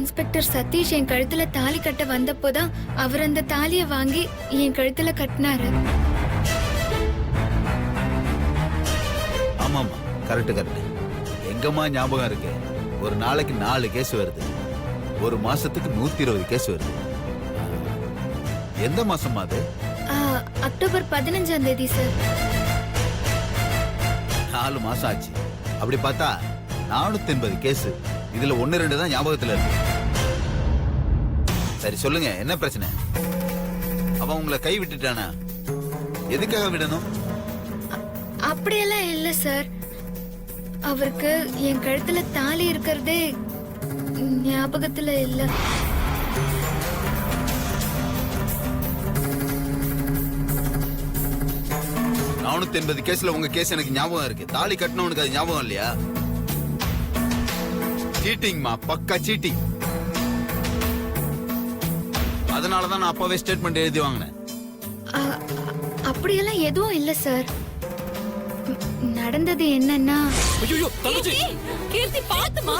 Inspector Satish என் கழுத்துல தாலி கட்ட வந்தப்போதான் அவர் அந்த தாலிய வாங்கி என் கழுத்துல கட்டினாரு. ஆமாமா, கரெக்ட். எங்கம்மா ஞாபகம் இருக்கு? ஒரு நாளைக்கு 4 கேஸ் வருது, ஒரு மாசத்துக்கு 120 கேஸ் வருது. எந்த மாசமா அது? அக்டோபர் 15ஆம் தேதி சார். 4 மாசம் ஆச்சு. அப்படி பார்த்தா 480 கேஸ். இதுல 1-2 தான் ஞாபகத்துல இருக்கு. சரி சொல்லுங்க, என்ன பிரச்சனை? அவன் உங்களை கை விட்டுட்டானா? எதுக்காக விடணும்? அப்படியெல்லாம் இல்ல சார். அவருக்கு என் கழுத்துல தாலி இருக்கிறதே ஞாபகத்துல இல்ல. நானூத்தி 80 கேஸ்ல உங்க கேஸ் எனக்கு ஞாபகம் இருக்கு. தாலி கட்டினவனுக்கு அது ஞாபகம் இல்லையா? சீட்டிங்மா, பக்கா சீட்டிங். அதனாலதான் நான் அப்பவே ஸ்டேட்மெண்ட் எழுதி வாங்கினேன். அப்படியெல்லாம் எதுவும் இல்ல சார். நடந்தது என்னன்னா, ஐயோ தங்கச்சி கீர்த்தி பாத்துமா,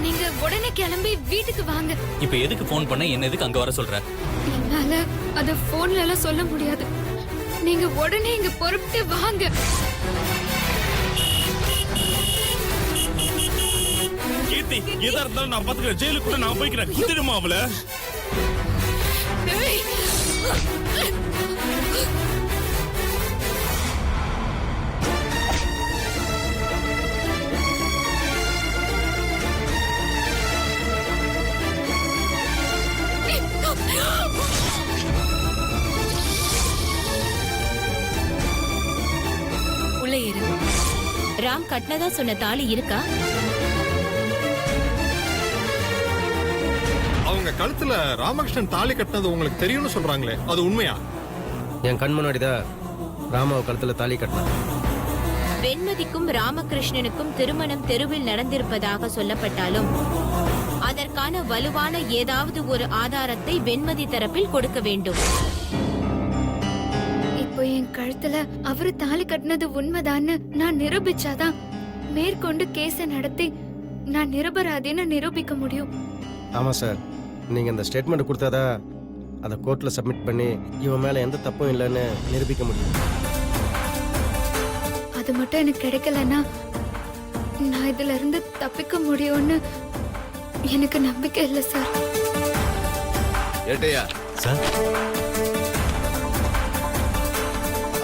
நீங்க உடனே கிளம்பி வீட்டுக்கு வாங்க. இப்ப எதுக்கு போன் பண்ண, என்ன எதுக்கு அங்க வர சொல்ற? என்னால அத போன்ல எல்லாம் சொல்ல முடியாது. நீங்க உடனே இங்க பொறுப்பிட்டு வாங்க. கீர்த்தி, எதா இருந்தாலும் நான் பாத்துக்கிறேன். ஜெயிலுக்குள்ள நான் போய்க்கிறேன். தெரியுமா அவள? உள்ள இரு. ராம் கட்னதா சொன்ன தாலி இருக்கா? அவங்க கழுத்துல ராமகிருஷ்ணன் தாலி கட்டினது உங்களுக்கு தெரியும்னு சொல்றாங்களே, அது உண்மையா? என் கண் முன்னாடிதான் ராமாவை கழுத்துல தாலி கட்டினான். வெண்மதிக்கும் ராமகிருஷ்ணனுக்கும் திருமணம் தெருவில் நடந்திருப்பதாக சொல்லப்பட்டாலும் அதற்கான வலுவான ஏதாவது ஒரு ஆதாரத்தை வெண்மதி தரப்பில் கொடுக்க வேண்டும். இப்போ என் கழுத்துல அவரு தாலி கட்டினது உண்மைதான்னு நான் நிரூபிச்சாதான் மேற்கொண்டு கேஸ நடத்தி நான் நிரபராதின்னு நிரூபிக்க முடியும். ஆமா சார், நீங்க இந்த ஸ்டேட்மெண்ட் கொடுத்தாதா அதை கோர்ட்ல சப்மிட் பண்ணி இவன் மேல எந்த தப்பும் இல்லைன்னு நிரூபிக்க முடியும். அது மட்டும் எனக்கு கிடைக்கலன்னா நான் இதுல இருந்து தப்பிக்க முடியும்னு எனக்கு நம்பிக்கை இல்லை சார். ஏட்டையா சார்,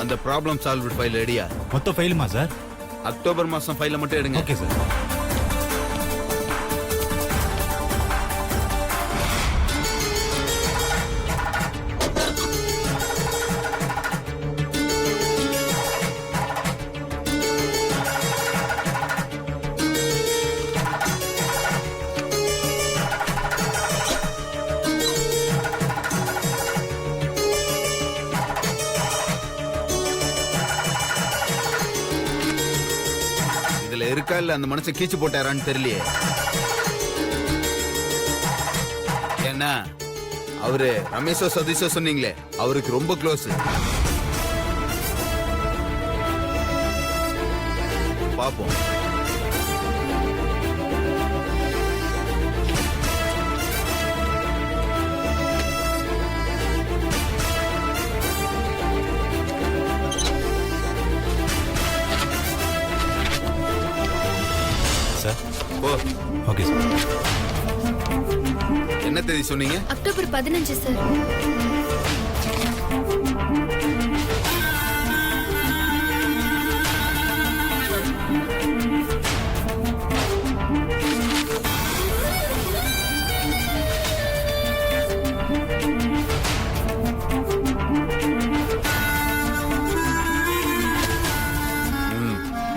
அந்த ப்ராப்ளம் சால்வ்ட் ஃபைல் ரெடியா? மொத்த ஃபைலுமா சார்? அக்டோபர் மாசம் ஃபைல மட்டும் எடுங்க. Okay sir. இதுல இருக்கா இல்ல அந்த மனுஷன் கீச்சு போட்டாரான்னு தெரியலையே. என்ன அவரு ரமேஷோ சதீஷோ சொன்னீங்களே, அவருக்கு ரொம்ப க்ளோஸ். பாப்போம். சார் ஓ, ஓகே சார். என்ன தேதி சொன்னீங்க? October 15 sir.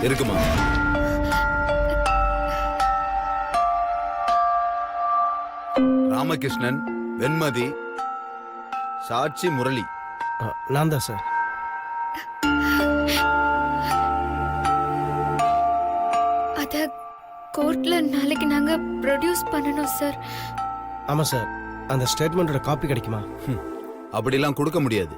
இருக்குமா? ராமகிருஷ்ணன், வெண்மதி, சாட்சி, முரளி. நான் தான் சார். அத கோர்ட்ல நாளைக்கு நாங்க ப்ரொடியூஸ் பண்ணணும் சார். ஆமா சார், அந்த ஸ்டேட்மெண்டோட காப்பி கிடைக்குமா? அப்படிலாம் கொடுக்க முடியாது.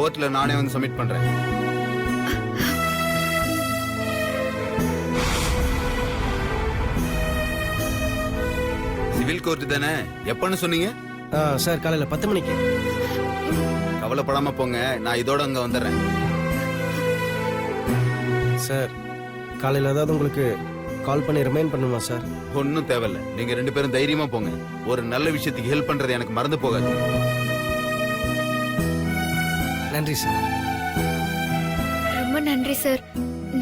கோர்ட்ல நானே வந்து சப்மிட் பண்றேன். சிவில் கோர்ட் தானே? எப்பன்னு சொன்னீங்க? சார் காலையில் 10 மணிக்கு. கவலைப்படாம போங்க, நான் இதோட அங்க வந்துடுறேன். சார் காலையில் ஏதாவது உங்களுக்கு கால் பண்ணி ரிமைண்ட் பண்ணுமா சார்? ஒன்னும் தேவையில்ல, நீங்க 2 பேரும் தைரியமா போங்க. ஒரு நல்ல விஷயத்துக்கு ஹெல்ப் பண்றது எனக்கு மறந்து போகாது. நன்றி சார். ரொம்ப நன்றி சார்.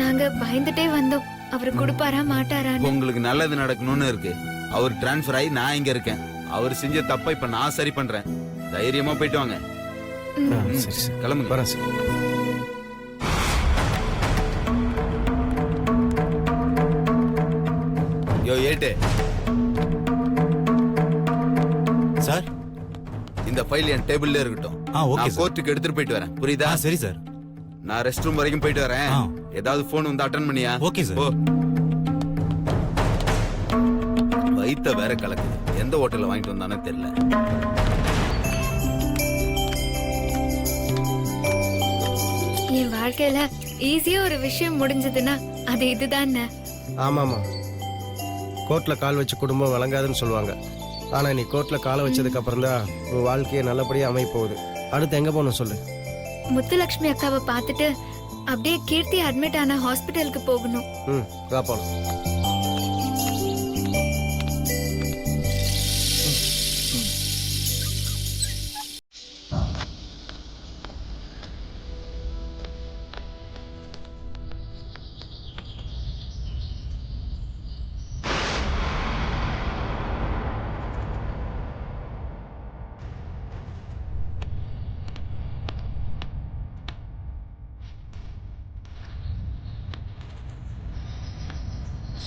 நாங்க பயந்துட்டே வந்தோம், அவர் கொடுப்பாரா மாட்டாரான்னு. உங்களுக்கு நல்லது நடக்கணும்னு இருக்கு. அவர் டிரான்ஸ்ஃபர் ஆகி நான் இங்க இருக்கேன். அவர் செஞ்ச தப்ப இப்ப நான் சரி பண்றேன். தைரியமா போயிட்டு வாங்க. சரி சார், கிளம்புங்க. வரேன் சார். யோ ஏட்டு, சார் இந்த ஃபைல் என் டேபிள்ல இருக்கட்டும். ஓகே நான் சார். கோர்ட்டுக்கு எடுத்துட்டு போயிட்டு வரேன். புரியுதா? சரி சார். நான் ரெஸ்ட் ரூம் வரைக்கும் போயிட்டு வரேன். ஏதாவது போன் வந்து அட்டெண்ட் பண்ணியா? Okay sir. ஓ, வயித்த வேற கலக்குது. எந்த ஹோட்டல்ல வாங்கிட்டு வந்தானே தெரியல. என் வாழ்க்கையில ஈஸியா ஒரு விஷயம் முடிஞ்சதுன்னா அது இதுதானே. ஆமாம்மா, கோர்ட்டில் கால் வச்சு குடும்பம் வழங்காதுன்னு சொல்லுவாங்க. ஆனால் நீ கோர்ட்டில் காலை வச்சதுக்கு அப்புறம் தான் உன் வாழ்க்கையை நல்லபடியாக அமைய போகுது. அடுத்து எங்கே போகணும் சொல்லு? முத்துலட்சுமி அக்காவை பார்த்துட்டு அப்படியே கீர்த்தி அட்மிட் ஆன ஹாஸ்பிட்டலுக்கு போகணும். வா போகணும்.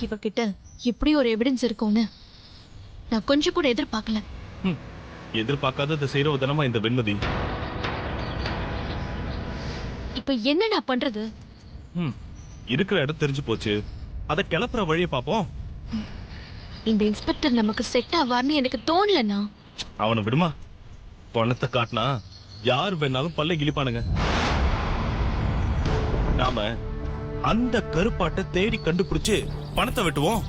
இவகிட்ட இப்படி ஒரு எவிடன்ஸ் இருக்கும்னு நான் கொஞ்சம் கூட எதிர்பார்க்கல. எதிர்பார்க்காததை செய்யற தினமா இந்த வெண்மதி. இப்ப என்ன நான் பண்றது? இருக்கிற இடம் தெரிஞ்சு போச்சு. அத கிளப்புற வழியை பாப்போம். இந்த இன்ஸ்பெக்டர் நமக்கு செட் ஆவார்னு எனக்கு தோணலண்ணா. அவனை விடுமா? பணத்தை காட்டினா யார் வேணாலும் பல்ல கிழிப்பானுங்க. நாம அந்த கருப்பாட்டை தேடி கண்டுபிடிச்சு பணத்தை வெட்டுவோம்.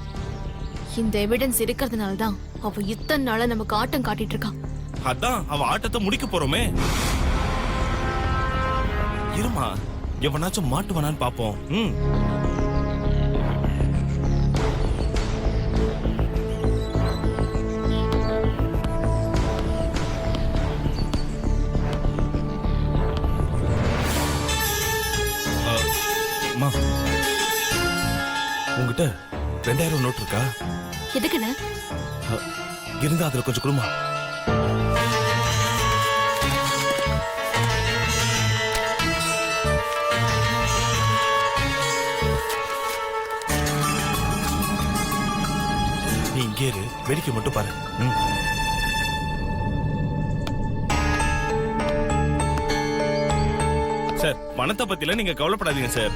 இந்த எவிடன்ஸ் இருக்கிறதுனால தான் அவ இத்தனை நாளா நமக்கு ஆட்டம் காட்டிட்டு இருக்கான். அதான் அவ ஆட்டத்தை முடிக்க போறோமே. இருமா, எவனாச்சும் மாட்டுவானான்னு பாப்போம். அம்மா, உங்ககிட்ட 2000 நோட் இருக்கா? எதுக்குண்ணா? இருந்தா அதுல கொஞ்சம் கொடுமா. நீ இங்கே இரு, வேடிக்கை மட்டும் பாரு. சார், பணத்தை பத்தில நீங்க கவலைப்படாதீங்க சார்.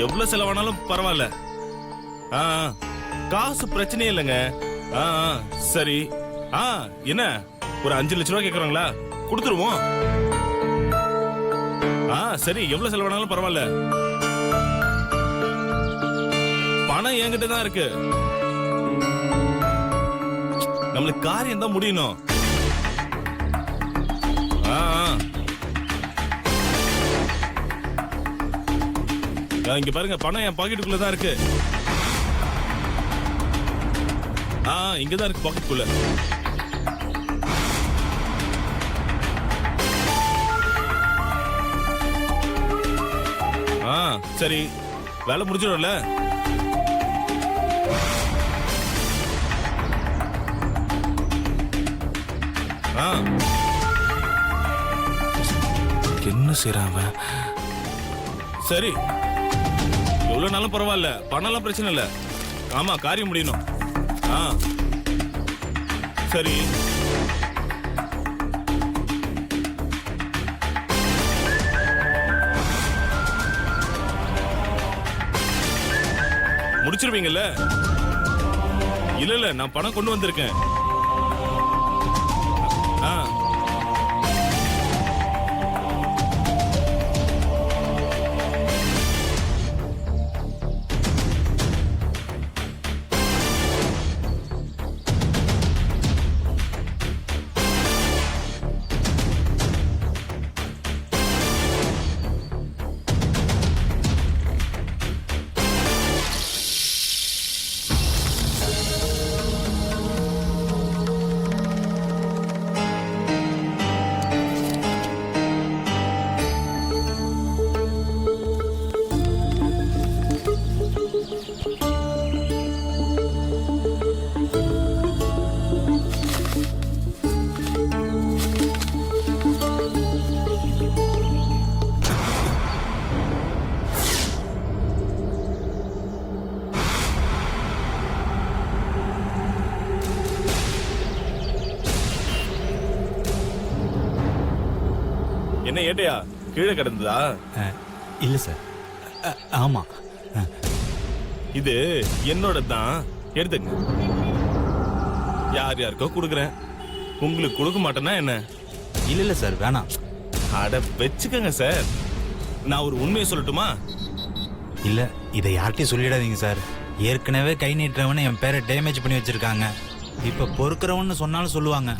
எவ்வளவு செலவானாலும் பரவாயில்ல. காசு பிரச்சனையே இல்லைங்க. சரி. என்ன ஒரு 5 லட்சம் ரூபாய் கேக்குறாங்களா? கொடுத்துருவோம். சரி, எவ்வளவு செலவானாலும் பரவாயில்ல. பணம் என்கிட்ட தான் இருக்கு. நம்மளுக்கு காரியம் தான் முடியணும். இங்க பாருங்க, பணம் என் பாக்கெட்டுக்குள்ள தான் இருக்கு. இங்கதான் இருக்கு, பாக்கெட்டுக்குள்ள. சரி, வேலை முடிஞ்சிடும்ல? என்ன செய்றான்? சரி, எவ்வளவு நாளும் பரவாயில்ல, பணம்லாம் பிரச்சனை இல்ல. ஆமா, காரியம் முடியணும். சரி, முடிச்சிருவீங்கல்ல? இல்ல, நான் பணம் கொண்டு வந்திருக்கேன். என்ன ஏட்டையா கீழே கிடந்ததா? இல்ல சார். ஆமா. இது என்னோட தான், எடுத்துங்க. யார் யாருக்கோ கொடுக்குறேன், உங்களுக்கு கொடுக்க மாட்டேன்னா என்ன? இல்ல சார், வேணாம். அட வச்சுக்கோங்க சார். நான் ஒரு உண்மையை சொல்லட்டுமா? இல்ல, இதை யார்கிட்டயும் சொல்லிடாதீங்க சார். ஏற்கனவே கை நீட்டுறவனு என் பேரை டேமேஜ் பண்ணி வச்சிருக்காங்க. இப்ப பொறுக்கிறவன்னு சொன்னாலும் சொல்லுவாங்க.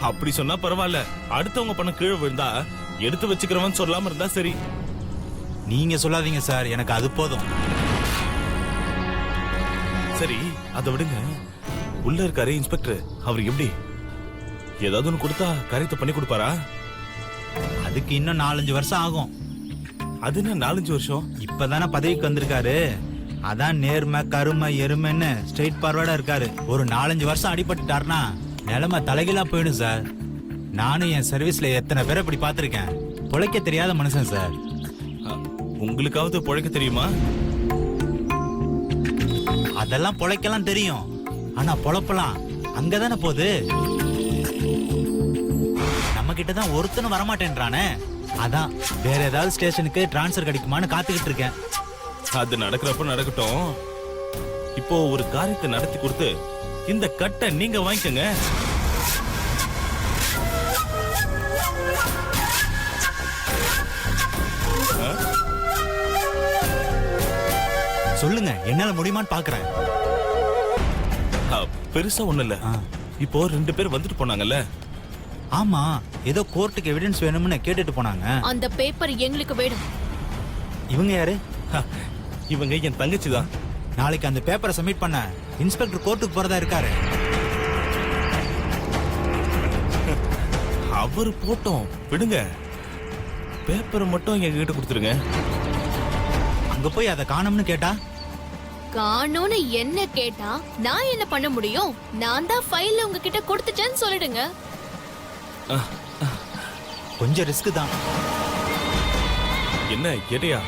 அப்படி சொன்னா பரவாயில்ல, அடுத்தவங்க பணம் கீழே விழுந்தா எடுத்து வச்சுக்கிறவன் சொல்லாம இருந்தா சரி. நீங்க சொல்லாதீங்க சார், எனக்கு அது போதும். சரி, அதை விடுங்க. உள்ள இருக்காரு இன்ஸ்பெக்டர், அவர் எப்படி? ஏதாவது ஒண்ணு கொடுத்தா காரியத்தை பண்ணி கொடுப்பாரா? அதுக்கு இன்னும் 4-5 வருஷம் ஆகும். அது என்ன 4-5 வருஷம்? இப்பதானே பதவிக்கு வந்திருக்காரு. அதான் நேர்மை கருமை எருமைன்னு ஸ்ட்ரெயிட் ஃபார்வர்டா இருக்காரு. ஒரு 4-5 வருஷம் அடிபட்டுட்டாருன்னா நிலைமை தலைகீழா போயிடும் சார். நானும் என் சர்வீஸ்ல எத்தனை பேரை இப்படி பார்த்திருக்கேன். பொழைக்க தெரியாத மனுஷன் சார். உங்களுக்காவது பொழைக்க தெரியுமா? அதெல்லாம் பொழைக்கலாம் தெரியும், ஆனா பொழப்பலாம் அங்கதானே போகுது. நம்ம கிட்டதான் ஒருத்தனும் வரமாட்டேன்றானே. அதான் வேற ஏதாவது ஸ்டேஷனுக்கு டிரான்ஸ்ஃபர் கிடைக்குமான்னு காத்துக்கிட்டு இருக்கேன். அது நடக்கிறப்ப நடக்கட்டும். இப்போ ஒரு காரியத்தை நடத்தி கொடுத்து இந்த கட்டை நீங்க வாங்கிக்கங்க. சொல்லுங்க, என்னால முடியுமான்னு பாக்குறேன். பெருசா ஒண்ணு இல்ல. இப்போ 2 பேர் வந்துட்டு போனாங்கல்ல. ஆமா, ஏதோ கோர்ட்டுக்கு எவிடன்ஸ் வேணும்னு கேட்டுட்டு போனாங்க. அந்த பேப்பர் எங்களுக்கு வேணும். இவங்க யாரு? இவங்க என் தங்கச்சி தான். நாளைக்கு அந்த பேப்பரை சப்மிட் பண்ண இன்ஸ்பெக்டர் கோர்ட்டுக்கு போறதா இருக்காரு. அவரு போட்டோம் விடுங்க, பேப்பரை மட்டும் எங்க கிட்ட கொடுத்துருங்க. அங்க போய் அதை காணும்னு கேட்டா? காணோன்னு என்ன கேட்டா நான் என்ன பண்ண முடியும்? நான் தான் ஃபைல் உங்ககிட்ட கொடுத்துட்டேன்னு சொல்லிடுங்க. கொஞ்சம் ரிஸ்க் தான். என்ன கேட்டியா?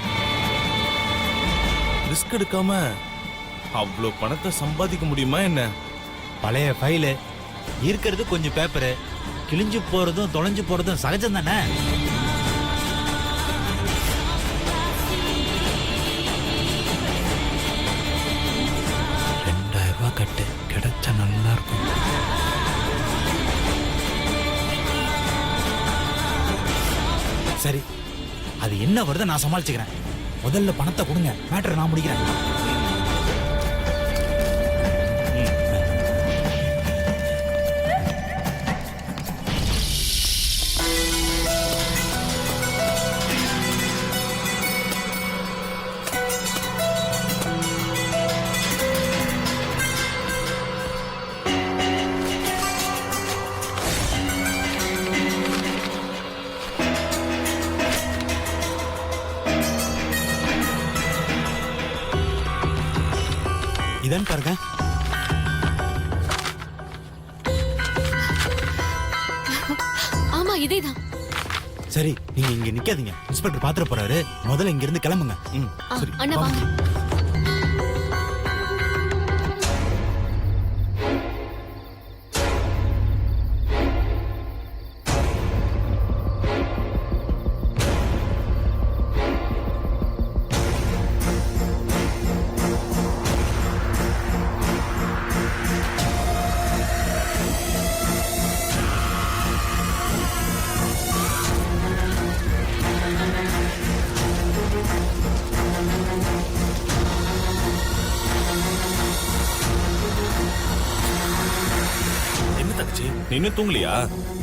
ரிஸ்க் எடுக்காம அவ்வளவு பணத்தை சம்பாதிக்க முடியுமா என்ன? பழைய ஃபைலு இருக்கிறது கொஞ்சம் பேப்பரு, கிழிஞ்சு போறதும் தொலைஞ்சு போறதும் சகஜம் தானே. $2000 கட்டு கிடைச்சா நல்லா இருக்கும். சரி, அது என்ன வருதோ நான் சமாளிச்சுக்கிறேன். முதல்ல பணத்தை கொடுங்க, மேட்டரை நான் முடிக்கிறேன். இதான் பாருங்க. ஆமா, இதேதான். சரி, நீங்க இங்க நிக்காதீங்க, இன்ஸ்பெக்டர் பாத்துற போறாரு. முதல்ல இங்க இருந்து கிளம்புங்க. சரி, அண்ணா வாங்க. நீ இன்னும் தூங்கலையா?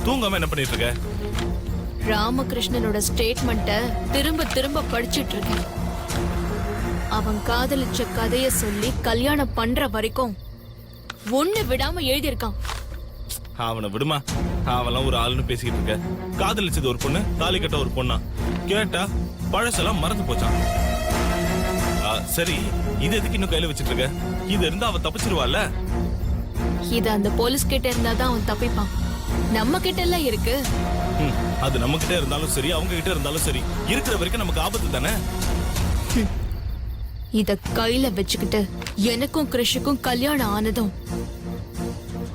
தூங்காம என்ன பண்ணிட்டு இருக்க? ராமகிருஷ்ணனோட ஸ்டேட்மெண்ட்ட திரும்ப திரும்ப படிச்சிட்டு இருக்கேன். அவன் காதலிச்ச கதைய சொல்லி கல்யாணம் பண்ற வரைக்கும் ஒண்ணு விடாம எழுதியிருக்கான். அவனை விடுமா, அவன்லாம் ஒரு ஆளுன்னு பேசிக்கிட்டு இருக்க. காதலிச்சது ஒரு பொண்ணு, தாலி கட்ட ஒரு பொண்ணா? கேட்டா பழசெல்லாம் மறந்து போச்சான். சரி, இது எதுக்கு இன்னும் கையில வச்சிட்டு இருக்க? இது இருந்தா அவ தப்பிச்சிருவாள்ல. இது அந்த போலீஸ் கிட்ட இருந்தாதான் அவன் தப்பிப்பான். நம்ம கிட்ட எல்லாம் இருக்கு. அது நம்ம கிட்ட இருந்தாலும் சரி, அவங்க கிட்ட இருந்தாலும் சரி, இருக்கிற வரைக்கும் நமக்கு ஆபத்து தானே. இத கையில வச்சுக்கிட்டு எனக்கும் கிருஷுக்கும் கல்யாணம் ஆனதும்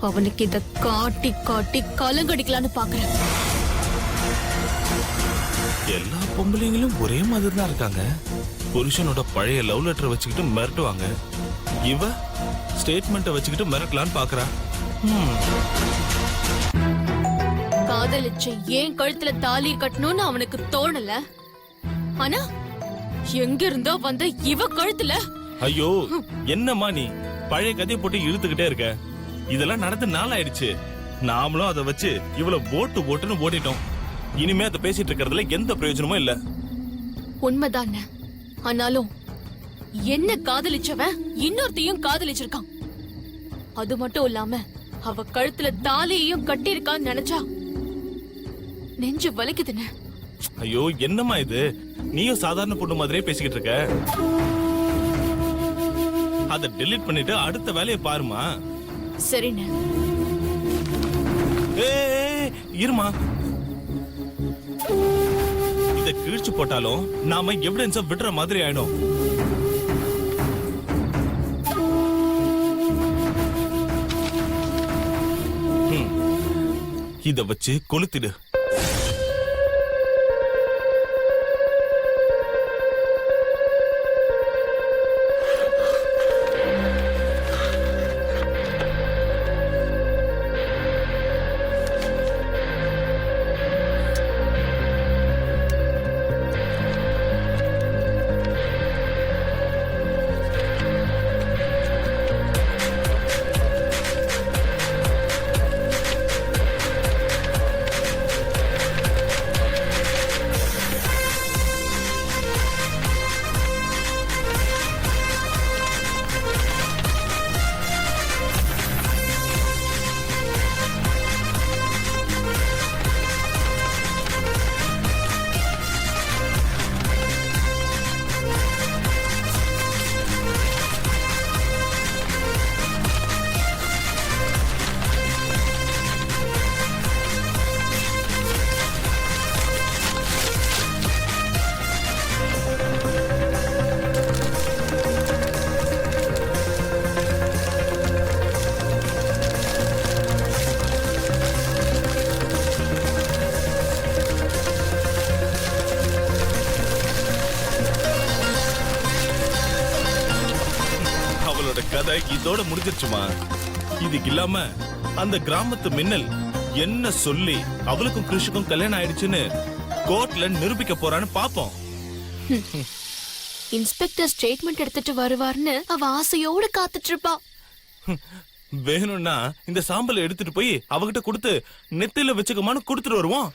அவனுக்கு இத காட்டி காட்டி கலங்கடிக்கலான்னு பாக்குறேன். எல்லா பொம்பளைங்களும் ஒரே மாதிரி தான் இருக்காங்க. புருஷனோட பழைய லவ் லெட்டர் வச்சுக்கிட்டு மிரட்டுவாங்க. இவ ஸ்டேட்மெண்ட்டை வச்சுக்கிட்டு மிரட்டலான்னு பாக்குறா. காதலிச்சு ஏன் கழுத்துல தாலி கட்டணும்னு அவனுக்கு தோணல. ஆனா எங்க இருந்தோ வந்த இவ கழுத்துல. ஐயோ என்னம்மா நீ பழைய கதையை போட்டு இழுத்துக்கிட்டே இருக்க. இதெல்லாம் நடந்து நாளாயிடுச்சு. நாமளும் அதை வச்சு இவ்வளவு போட்டுன்னு ஓடிட்டோம். இனிமே அதை பேசிட்டு இருக்கிறதுல எந்த பிரயோஜனமும் இல்ல. உண்மைதானே. ஆனாலும் என்ன காதலிச்சவன் இன்னொருத்தையும் காதலிச்சிருக்கான். அது மட்டும் இல்லாம அவ கழுத்துல தாலியையும் கட்டியிருக்கான்னு நினைச்சா நெஞ்சு வலிக்குதுன்னு. ஐயோ என்னம்மா இது, நீயும் சாதாரண பொண்ணு மாதிரியே பேசிக்கிட்டு இருக்க. அதை டெலீட் பண்ணிட்டு அடுத்த வேலையை பாருமா. சரிண்ணே. இருமா, இத கிழிச்சு போட்டாலும் நாம எவிடன்ஸ விடுற மாதிரி ஆயிடும். இத வச்சு கொளுத்திடு. கதை இதோட முடிஞ்சிருச்சுமா. இதுக்கு இல்லாம அந்த கிராமத்து மின்னல் என்ன சொல்லி அவளுக்கும் கிருஷுக்கும் கல்யாணம் ஆயிடுச்சுன்னு கோர்ட்ல நிரூபிக்க போறான்னு பாப்போம். இன்ஸ்பெக்டர் ஸ்டேட்மெண்ட் எடுத்துட்டு வருவார்னு அவ ஆசையோடு காத்துட்டு இருப்பா. வேணும்னா இந்த சாம்பலை எடுத்துட்டு போய் அவகிட்ட கொடுத்து நெத்தில வச்சுக்கமான்னு கொடுத்துட்டு வருவோம்.